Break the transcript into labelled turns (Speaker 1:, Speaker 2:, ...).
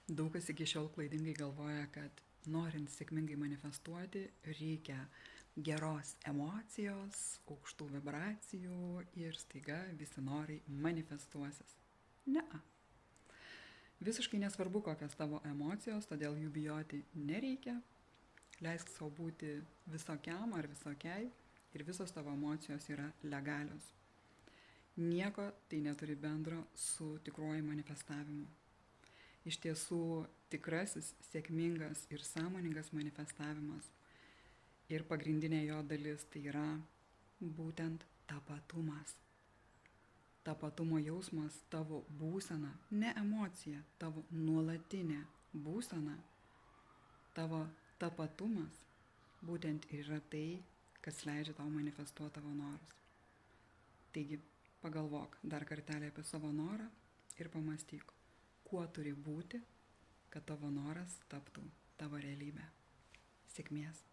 Speaker 1: Daug kas iki šiol klaidingai galvoja, kad norint sėkmingai manifestuoti, reikia geros emocijos, aukštų vibracijų ir staiga visi norai manifestuosis. Ne. Visiškai nesvarbu, kokios tavo emocijos, todėl jų bijoti nereikia. Leisk savo būti visokiam ar visokiai ir visos tavo emocijos yra legalios. Nieko tai neturi bendro su tikruoju manifestavimu. Iš tiesų, tikrasis, sėkmingas ir sąmoningas manifestavimas ir pagrindinė jo dalis tai yra būtent tapatumas. Tapatumo jausmas, tavo būsena, ne emocija, tavo nuolatinė būsena, tavo tapatumas būtent ir yra tai, kas leidžia tau manifestuoti tavo norus. Taigi, pagalvok dar kartelį apie savo norą ir pamąstyk, kuo turi būti, kad tavo noras taptų tavo realybė. Sėkmės.